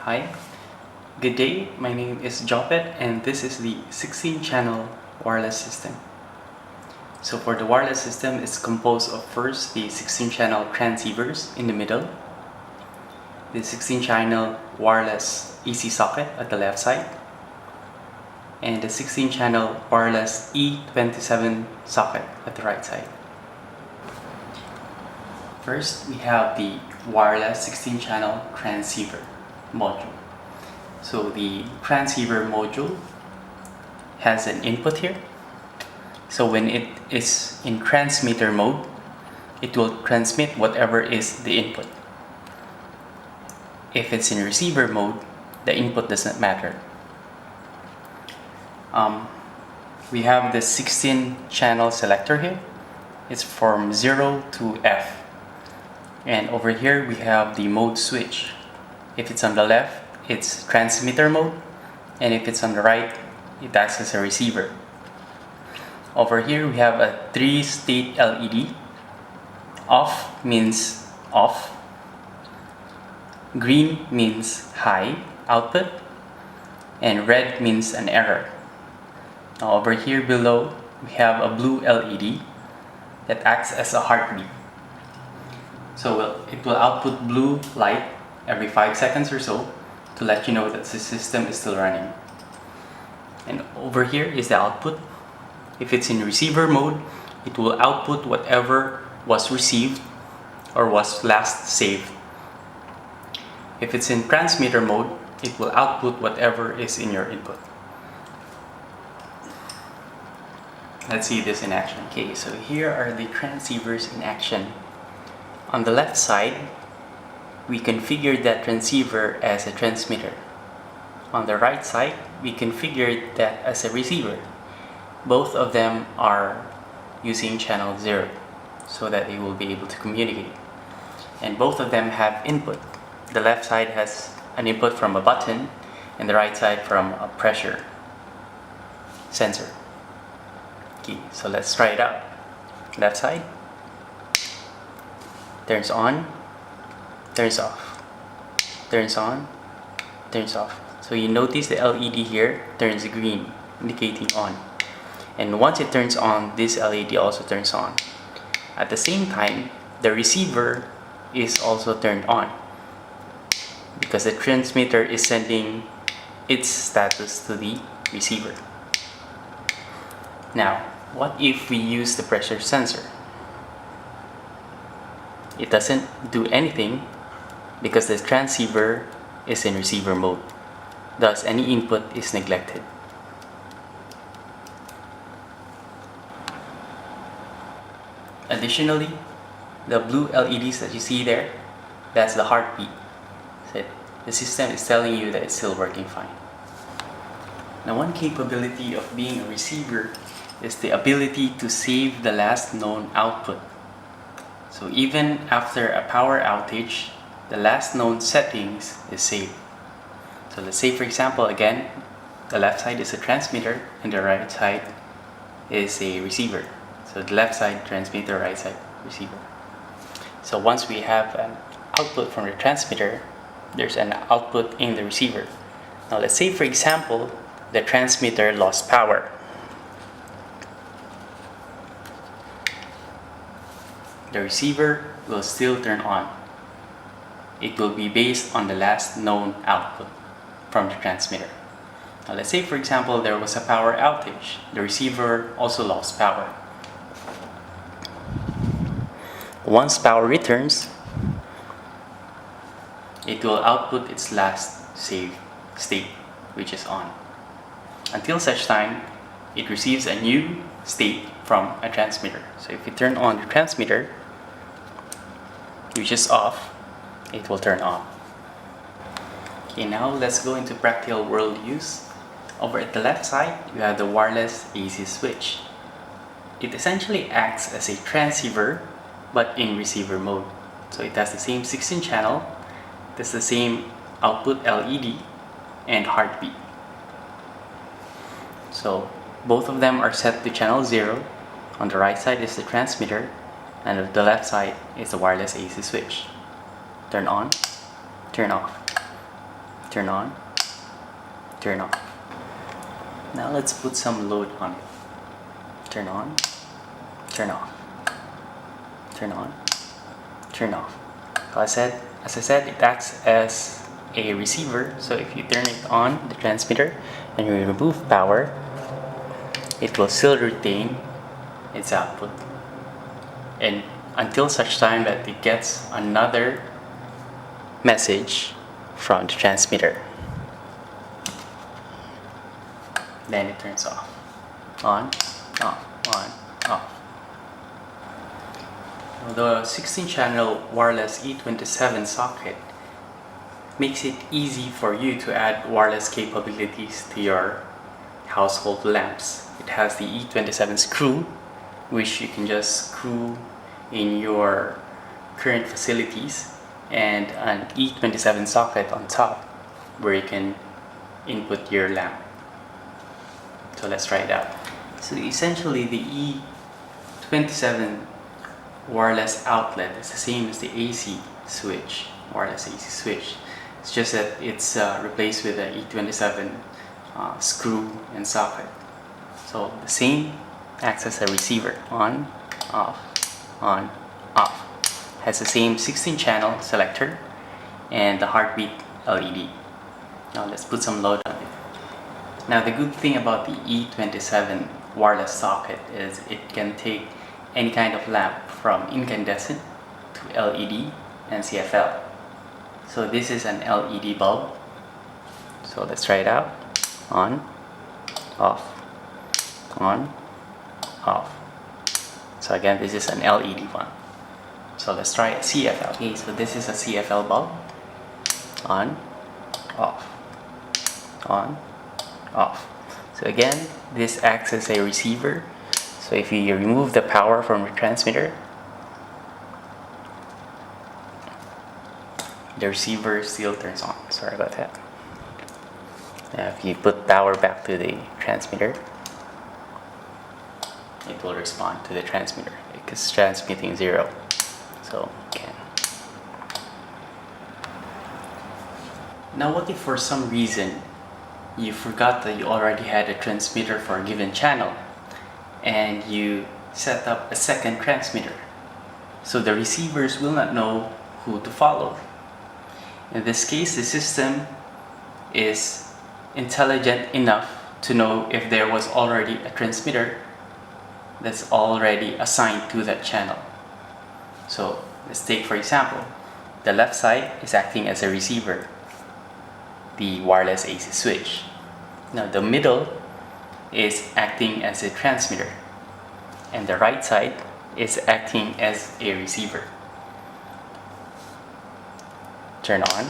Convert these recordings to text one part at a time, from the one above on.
Hi, good day. My name is Jopet and this is the 16-channel wireless system. So for the wireless system, it's composed of first the 16-channel transceivers in the middle, the 16-channel wireless AC socket at the left side, and the 16-channel wireless E27 socket at the right side. First, we have the wireless 16-channel transceiver module. So the transceiver module has an input here. So when it is in transmitter mode, it will transmit whatever is the input. If it's in receiver mode, the input doesn't matter. We have the 16-channel selector here. It's from 0 to F. And over here we have the mode switch. If it's on the left, it's transmitter mode, and if it's on the right, it acts as a receiver. Over here we have a 3-state LED. Off means off, green means high output, and red means an error. Now over here below we have a blue LED that acts as a heartbeat. So it will output blue light every 5 seconds or so to let you know that the system is still running. And over here is the output. If it's in receiver mode, it will output whatever was received or was last saved. If it's in transmitter mode, it will output whatever is in your input. Let's see this in action. Okay, so here are the transceivers in action. On the left side, we configured that transceiver as a transmitter. On the right side, we configured that as a receiver. Both of them are using channel 0 so that they will be able to communicate. And both of them have input. The left side has an input from a button and the right side from a pressure sensor. Okay, so let's try it out. Left side. Turns on, turns off, turns on, turns off. So you notice the LED here turns green, indicating on. And once it turns on, this LED also turns on. At the same time, the receiver is also turned on because the transmitter is sending its status to the receiver. Now, what if we use the pressure sensor? It doesn't do anything because the transceiver is in receiver mode. Thus, any input is neglected. Additionally, the blue LEDs that you see there, that's the heartbeat. So the system is telling you that it's still working fine. Now, one capability of being a receiver is the ability to save the last known output. So even after a power outage, the last known settings is saved. So let's say, for example, again, the left side is a transmitter and the right side is a receiver. So the left side transmitter, right side receiver. So once we have an output from the transmitter, there's an output in the receiver. Now let's say, for example, the transmitter lost power. The receiver will still turn on. It will be based on the last known output from the transmitter. Now let's say, for example, there was a power outage. The receiver also lost power. Once power returns, it will output its last saved state, which is on. Until such time, it receives a new state from a transmitter. So if you turn on the transmitter, which is off, it will turn on. Okay, now let's go into practical world use. Over at the left side, you have the wireless AC switch. It essentially acts as a transceiver, but in receiver mode. So it has the same 16 channel, it has the same output LED and heartbeat. So both of them are set to channel 0. On the right side is the transmitter, and on the left side is the wireless AC switch. Turn on, turn off. turn on, turn off. Now let's put some load on it. Turn on, turn off, turn on, turn off. So as I said, it acts as a receiver. So if you turn it on, the transmitter, and you remove power, it will still retain its output, and until such time that it gets another message from the transmitter, then it turns off. On, off, on, off. The 16-channel wireless E27 socket makes it easy for you to add wireless capabilities to your household lamps. It has the E27 screw, which you can just screw in your current facilities, and an E27 socket on top where you can input your lamp. So let's try it out. So essentially the E27 wireless outlet is the same as the AC switch, wireless AC switch. It's just that it's replaced with an E27 screw and socket. So the same acts as a receiver, on, off, on, off. Has the same 16-channel selector and the heartbeat LED. Now let's put some load on it. Now the good thing about the E27 wireless socket is it can take any kind of lamp from incandescent to LED and CFL. So this is an LED bulb. So let's try it out. On, off, on, off. So again, this is an LED one. So let's try a CFL. Okay, so this is a CFL bulb. On, off, on, off. So again, this acts as a receiver. So if you remove the power from the transmitter, the receiver still turns on. Sorry about that. Now if you put power back to the transmitter, it will respond to the transmitter because it's transmitting 0. So again. Now what if for some reason you forgot that you already had a transmitter for a given channel and you set up a second transmitter? So the receivers will not know who to follow. In this case, the system is intelligent enough to know if there was already a transmitter that's already assigned to that channel. So let's take for example, the left side is acting as a receiver, the wireless AC switch. Now the middle is acting as a transmitter, and the right side is acting as a receiver. Turn on,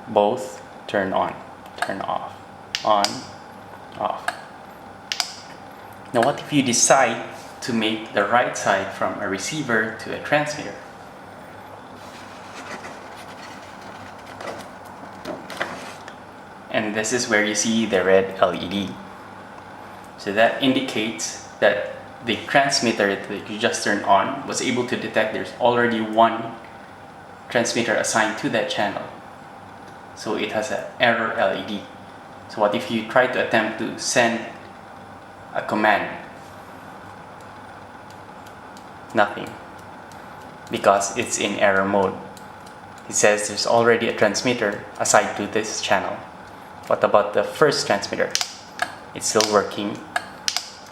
both turn on, turn off, on, off. Now what if you decide to make the right side from a receiver to a transmitter? And this is where you see the red LED. So that indicates that the transmitter that you just turned on was able to detect there's already one transmitter assigned to that channel. So it has an error LED. So what if you try to attempt to send a command? Nothing, because it's in error mode. It says there's already a transmitter assigned to this channel. What about the first transmitter? It's still working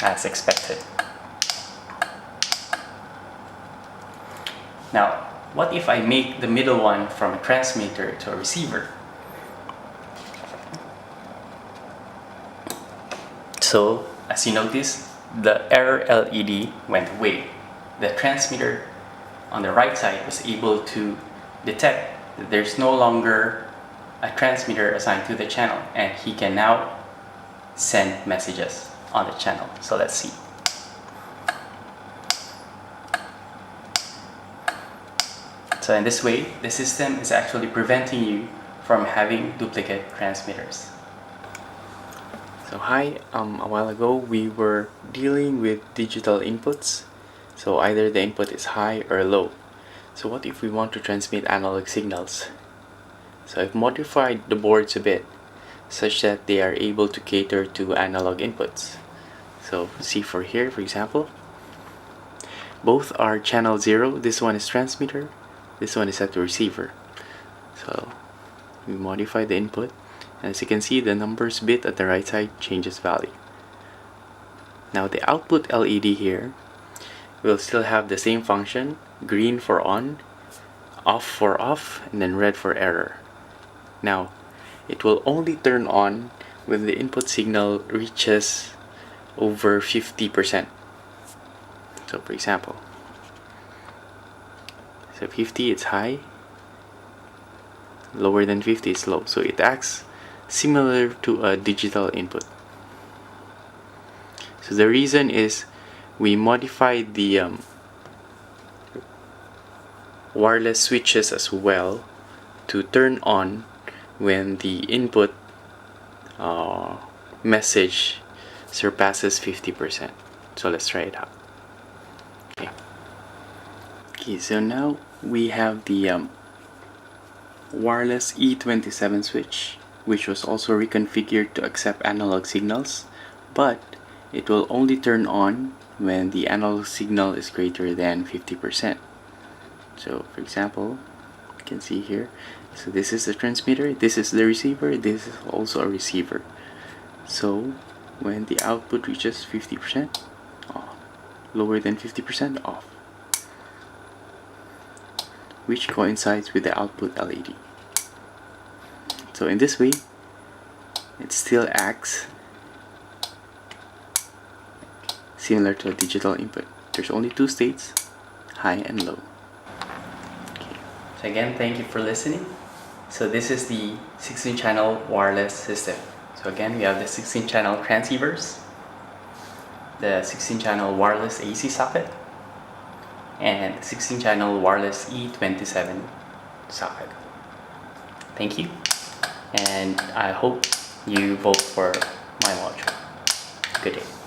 as expected. Now, what if I make the middle one from a transmitter to a receiver? So, as you notice, the error LED went away. The transmitter on the right side was able to detect that there's no longer a transmitter assigned to the channel, and he can now send messages on the channel. So let's see. So in this way, the system is actually preventing you from having duplicate transmitters. So hi, a while ago we were dealing with digital inputs. So either the input is high or low. So what if we want to transmit analog signals? So I've modified the boards a bit such that they are able to cater to analog inputs. So see for here, for example, both are channel 0. This one is transmitter, this one is set to receiver. So we modify the input, and as you can see, the numbers bit at the right side changes value. Now the output LED here will still have the same function: green for on, off for off, and then red for error. Now it will only turn on when the input signal reaches over 50%. So for example, so 50 it's high, lower than 50 is low. So it acts similar to a digital input. So the reason is we modified the wireless switches as well to turn on when the input message surpasses 50%. So let's try it out. Okay, so now we have the wireless E27 switch, which was also reconfigured to accept analog signals, but it will only turn on when the analog signal is greater than 50%. So for example, you can see here, so this is the transmitter, this is the receiver, this is also a receiver. So when the output reaches 50%, off. Lower than 50%, off, which coincides with the output LED. So in this way, it still acts similar to a digital input. There's only two states, high and low. Okay. So again, thank you for listening. So this is the 16-channel wireless system. So again, we have the 16-channel transceivers, the 16-channel wireless AC socket, and 16-channel wireless E27 socket. Thank you, and I hope you vote for my module. Good day.